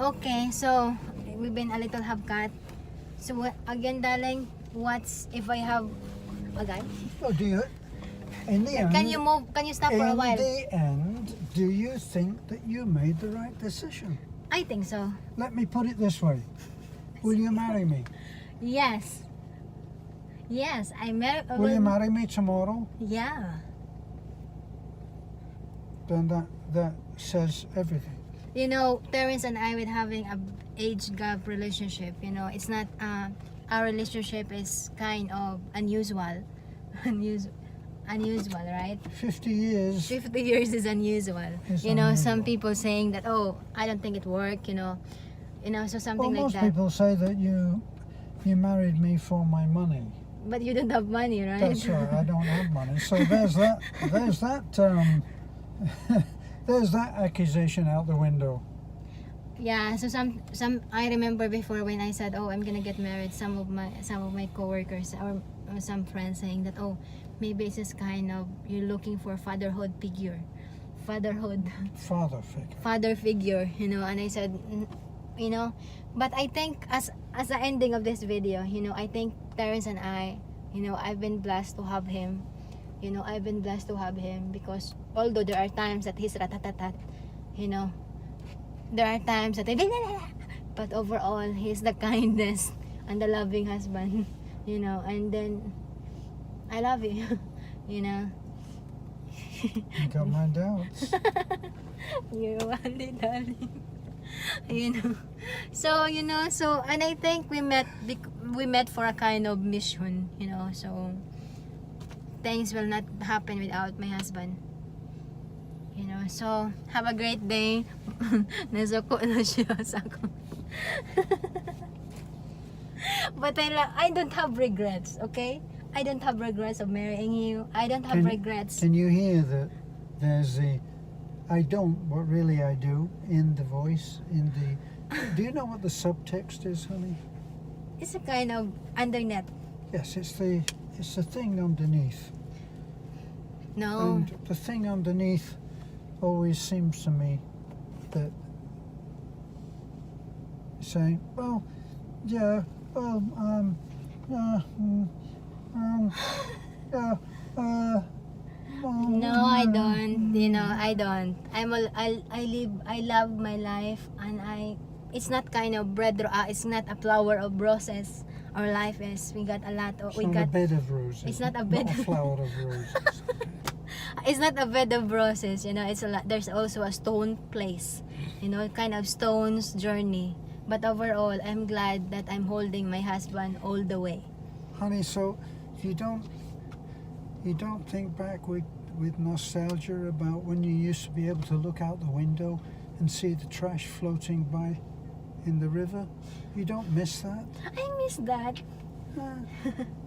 Okay, so we've been a little hubcat. So again, darling, what's if I have a guy? Oh, do you? In the end, Can you move? Can you stop for a while? In the end, do you think that you made the right decision? I think so. Let me put it this way. Will you marry me? Yes. Yes, I married. Will you marry me tomorrow? Yeah. Then that says everything. You know, Terence and I with having a age gap relationship. You know, it's not. Our relationship is kind of unusual. Unusual, right? 50 years. 50 years is unusual. It's You know, unusual. some people saying that, oh, I don't think it worked. You know, so something Well, like most that. people say that you married me for my money. But you don't have money, right? That's right. I don't have money. So there's that. There's that accusation out the window. Yeah, so some I remember before when I said, "Oh, I'm gonna get married." Some of my coworkers or some friends saying that, "Oh, maybe it's just kind of you're looking for father figure." Father figure. Father figure, you know. And I said, you know, but I think as the ending of this video, you know, I think Terence and I, you know, I've been blessed to have him. You know, I've been blessed to have him because although there are times that he's ratatatat, you know, there are times that but overall he's the kindest and the loving husband, you know. And then I love you, you know. You got my doubts. You're only darling. You know. So, you know, so and I think we met for a kind of mission, you know. So things will not happen without my husband. You know, so have a great day. Nasuko na siya sa ako. But I don't have regrets, okay? I don't have regrets of marrying you. I don't have regrets. Can you hear that there's the I don't, but really I do in the voice, in the do you know what the subtext is, honey? It's a kind of undernet. Yes, it's the thing underneath. No. And the thing underneath always seems to me that saying, well, yeah, well, No, I don't. You know, I don't. I love my life, and it's not kind of it's not a flower of roses. Our life is, we got a lot of, it's not a bed of roses. It's not a bed not a flower of roses. It's not a bed of roses, you know. It's a lot. There's also a stone place, you know, kind of stone's journey. But overall, I'm glad that I'm holding my husband all the way. Honey, so you don't think back with nostalgia about when you used to be able to look out the window and see the trash floating by in the river? You don't miss that? I miss that.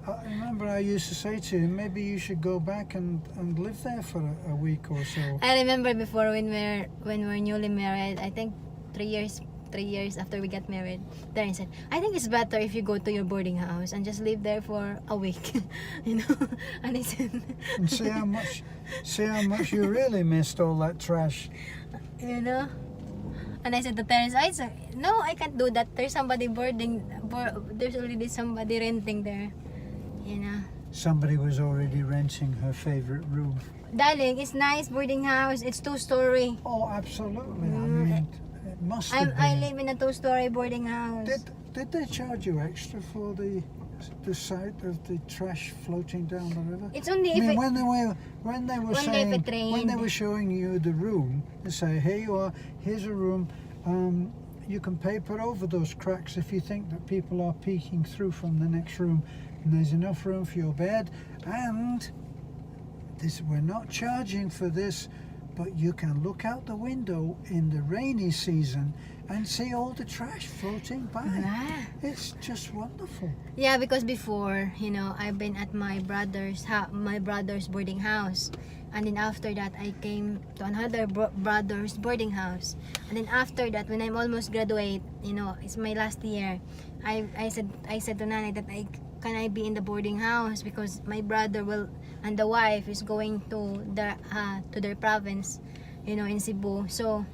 I remember I used to say to you, maybe you should go back and live there for a week or so. I remember before when we're newly married, I think 3 years after we got married, Darren said, I think it's better if you go to your boarding house and just live there for a week. You know. And I said and see how much you really missed all that trash. You know. And I said to Terence, no, I can't do that. There's somebody there's already somebody renting there. You know. Somebody was already renting her favorite room. Darling, it's nice boarding house. It's 2-story. Oh, absolutely. I mean, it must have been. I live in a 2-story boarding house. Did they charge you extra for the sight of the trash floating down the river? It's only when they were showing you the room, they say, here you are, here's a room. You can paper over those cracks if you think that people are peeking through from the next room, and there's enough room for your bed. And we're not charging for this, but you can look out the window in the rainy season and see all the trash floating by. Yeah. It's just wonderful. Yeah, because before, you know, I've been at my brother's boarding house, and then after that I came to another brother's boarding house, and then after that, when I'm almost graduate, you know, it's my last year, I said to Nanay that can I be in the boarding house because my brother and the wife is going to their province, you know, in Cebu. So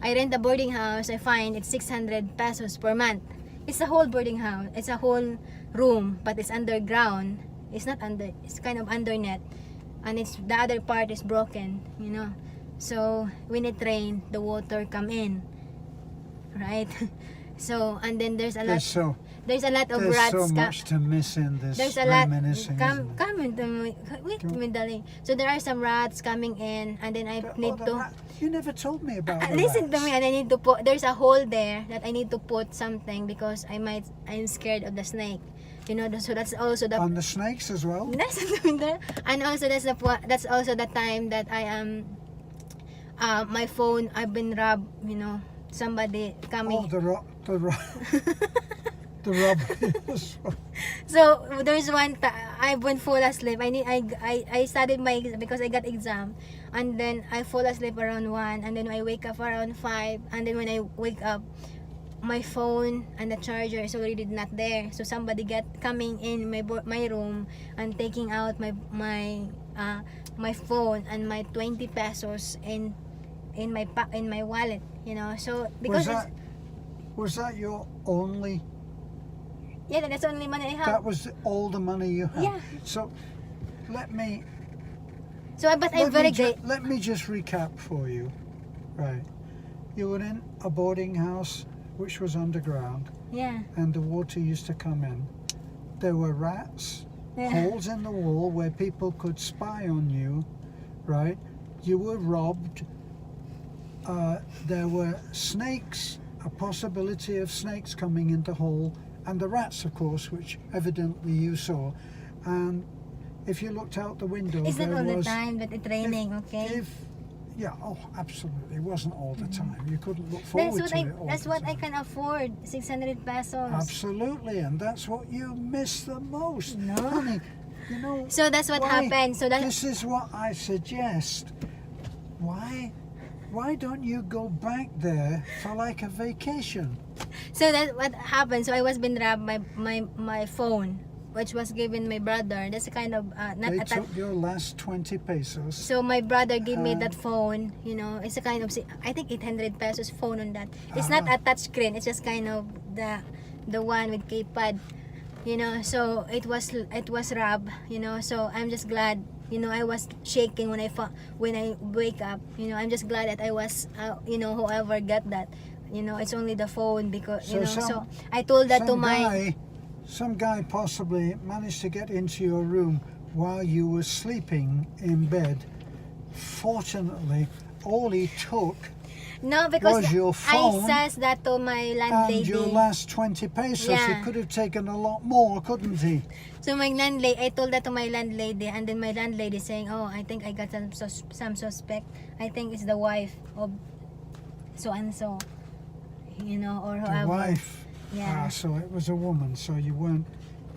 I rent a boarding house. I find it's 600 pesos per month. It's a whole boarding house. It's a whole room, but it's underground. It's not under. It's kind of under net, and it's the other part is broken. You know, so when it rain, the water come in, right? So and then there's a lot. There's a lot of There's rats. so much to miss in this There's a lot. reminiscing. Come into me. Wait, darling. So there are some rats coming in, and then I need to. You never told me about the Listen to rats. me, and I need to put. There's a hole there that I need to put something because I'm scared of the snake. You know, so that's also the. On the snakes as well. Listen to me there. And also that's also the time that I am. My phone. I've been robbed. You know, somebody coming. Oh, the robbery. So there's one I went fall asleep. I studied because I got exam, and then I fall asleep around 1, and then I wake up around 5, and then when I wake up, my phone and the charger is already not there. So somebody coming in my room and taking out my phone and my 20 pesos in my wallet. You know, so because was that your only? Yeah, that's the only money I have. That was all the money you had. Yeah. So let me Let me just recap for you. Right. You were in a boarding house which was underground, Yeah. and the water used to come in. There were rats, Yeah. holes in the wall where people could spy on you, right? You were robbed. There were snakes, a possibility of snakes coming in the hole, and the rats, of course, which evidently you saw. And if you looked out the window, It's not there all the was. time that it's raining, okay? Yeah, oh, absolutely. It wasn't all the time. You couldn't look forward to it all That's the what time. I can afford, 600 pesos. Absolutely, and that's what you miss the most. No. Honey, you know. So that's what happened. So This is what I suggest. Why don't you go back there for like a vacation? So that's what happened. So I was been robbed my phone, which was given my brother. That's a kind of They took your last 20 pesos. So my brother gave me that phone. You know, it's a kind of I think 800 pesos phone on that. It's not a touch screen. It's just kind of the one with keypad. You know, so it was robbed. You know, so I'm just glad. You know, I was shaking when I wake up. You know, I'm just glad that I was. You know, whoever got that. You know, it's only the phone because So I told that to my. Some guy possibly managed to get into your room while you were sleeping in bed. Fortunately, all he took No, because was your phone I says that to my landlady. and your last 20 pesos. Yeah. He could have taken a lot more, couldn't he? So my landlady, I told that to my landlady, and then my landlady saying, "Oh, I think I got some suspect. I think it's the wife of so and so, you know, or whoever." The wife. Yeah. So it was a woman. So you weren't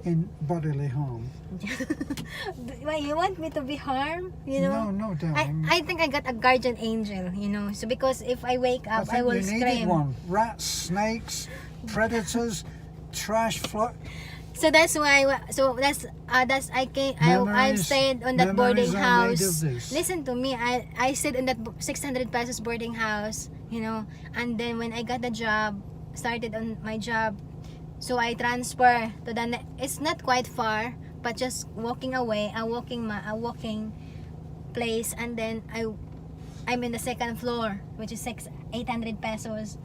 in bodily harm. Why you want me to be harmed? You know. No, darling. I think I got a guardian angel. You know. So because if I wake up, I, think will you needed scream. one. Rats, snakes, predators, trash. So that's why. So that's I came. I've stayed on that boarding Memories are made house. of this. Listen to me. I stayed on that 600 pesos boarding house. You know, and then when I got the job, started on my job, so I transfer to the. It's not quite far, but just walking away, a walking place, and then I'm in the second floor, which is 800 pesos,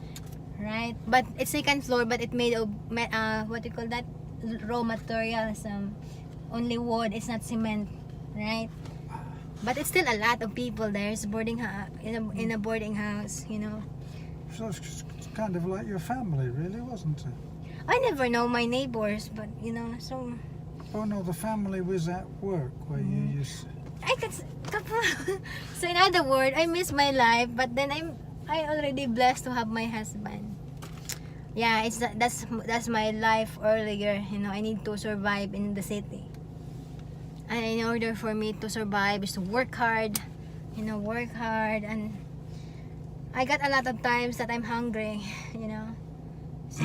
right? But it's second floor, but it made of what do you call that? Raw materials, only wood. It's not cement, right? But it's still a lot of people there. It's in a boarding house, you know. So it's kind of like your family, really, wasn't it? I never know my neighbors, but you know, so Oh no, the family was at work where you used. I could. So in other words, I miss my life, but then I already blessed to have my husband. Yeah, that's my life earlier. You know, I need to survive in the city, and in order for me to survive is to work hard. You know, work hard, and I got a lot of times that I'm hungry. You know, so.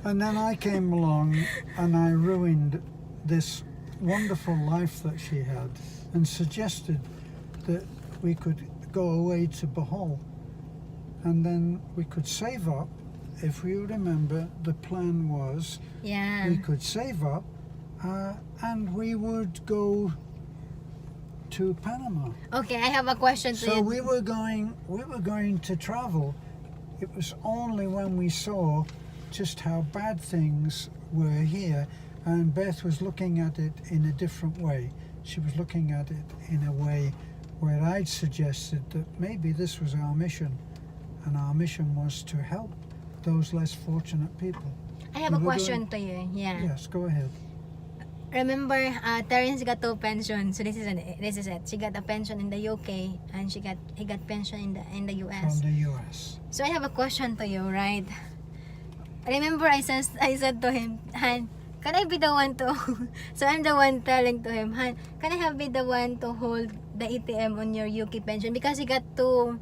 And then I came along and I ruined this wonderful life that she had and suggested that we could go away to Bohol, and then we could save up. If you remember, the plan was Yeah. we could save up, and we would go to Panama. Okay, I have a question to So you. we were going to travel. It was only when we saw just how bad things were here, and Beth was looking at it in a different way. She was looking at it in a way where I'd suggested that maybe this was our mission, and our mission was to help those less fortunate people. I have a we were question to you. Yeah. Yes, go ahead. Remember, Terence got 2 pension. So this is it. She got a pension in the UK, and he got pension in the US. From the US. So I have a question to you, right? Remember, I said to him, Han, can I be the one to? So I'm the one telling to him, Han, can I be the one to hold the ATM on your UK pension, because he got two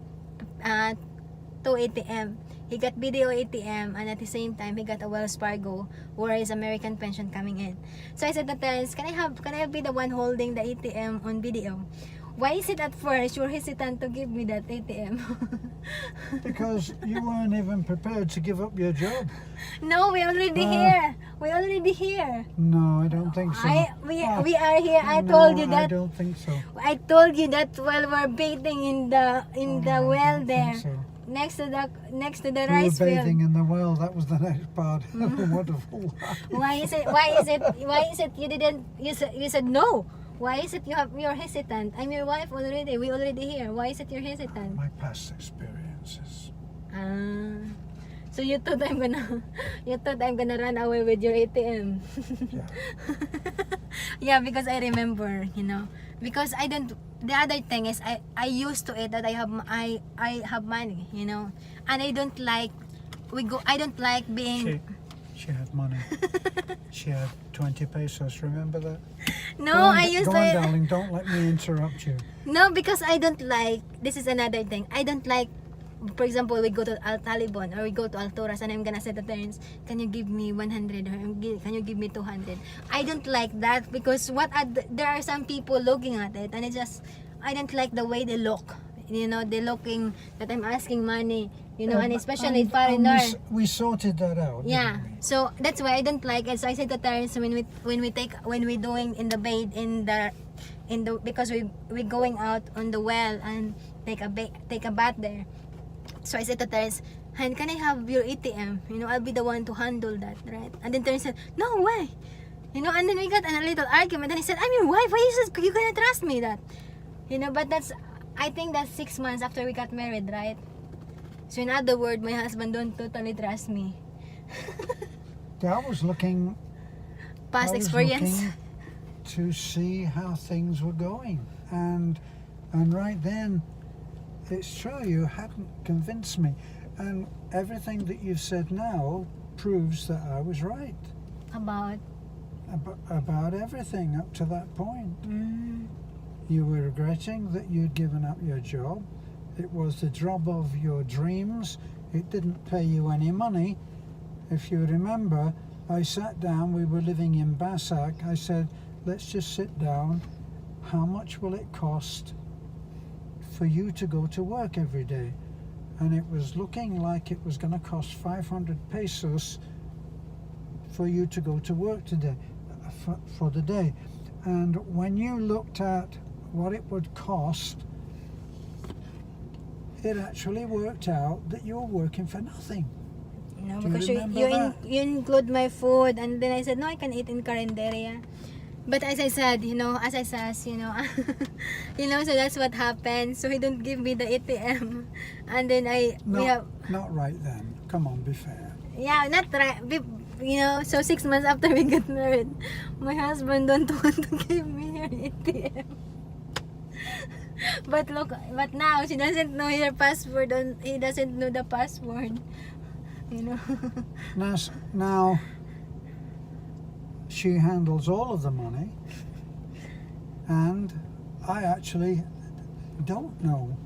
ATM. He got BDO ATM, and at the same time he got a Wells Fargo where his American pension coming in. So I said to Terence, can I be the one holding the ATM on BDO? Why is it at first you're hesitant to give me that ATM? Because you weren't even prepared to give up your job. No, we already here. We already here. No, I don't think so. We are here. I No, told you I that. don't think so. I told you that while we're bathing in the I well don't there, think so. next to the We were rice bathing field. in the well. That was the next part. Wonderful. Why is it you said no? Why is it you're hesitant? I'm your wife already. We already here. Why is it you're hesitant? My past experiences. So you thought I'm gonna run away with your ATM. Yeah. Yeah, because I remember, because I don't. The other thing is I used to it that I have money, and I don't like I don't like being. She had money. She had 20 pesos. Remember that? No, Go on, I used go to. on, darling. Don't let me interrupt you. No, because I don't like. This is another thing. I don't like. For example, we go to Al Taliban or we go to Alturas, and I'm gonna say to Terence, can you give me 100 or can you give me 200? I don't like that, because there are some people looking at it, and I don't like the way they look. They're looking that I'm asking money, and especially foreigner. We sorted that out. Yeah, Didn't we? so that's why I don't like it. So I said to Terence, when we doing in the bed because we going out on the well and take a bath there. So I said to Terence, Han, can I have your ATM? I'll be the one to handle that, right? And then Terence said, no way. And then we got in a little argument. And he said, I'm your wife. Why you gonna trust me that? But I think that's 6 months after we got married, right? So in other words, my husband don't totally trust me. I was looking. Past I was experience. looking to see how things were going, and right then, it's true, you hadn't convinced me, and everything that you've said now proves that I was right about everything up to that point. You were regretting that you'd given up your job. It was the job of your dreams. It didn't pay you any money. If you remember, I sat down, we were living in Basak. I said, let's just sit down. How much will it cost for you to go to work every day? And it was looking like it was going to cost 500 pesos for you to go to work today, for the day. And when you looked at what it would cost, it actually worked out that you were working for nothing. Do Because you you remember that? you include my food, and then I said, no, I can eat in Carinderia. But as I said, so that's what happened. So he don't give me the ATM, and then Not right then. Come on, be fair. yeah, not right. So 6 months after we got married, my husband don't want to give me her ATM. But now she doesn't know her password, and he doesn't know the password. Now, she handles all of the money, and I actually don't know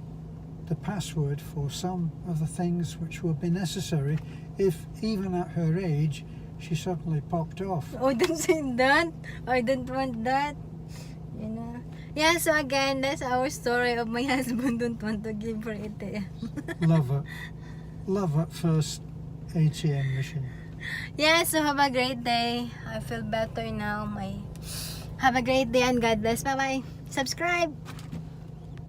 the password for some of the things which will be necessary if, even at her age, she suddenly popped off. Oh, don't say that. I don't want that. Yeah, so again, that's our story of my husband don't want to give for ATM. Love at first ATM machine. Yeah, so have a great day. I feel better now. Have a great day and God bless. Bye bye. Subscribe.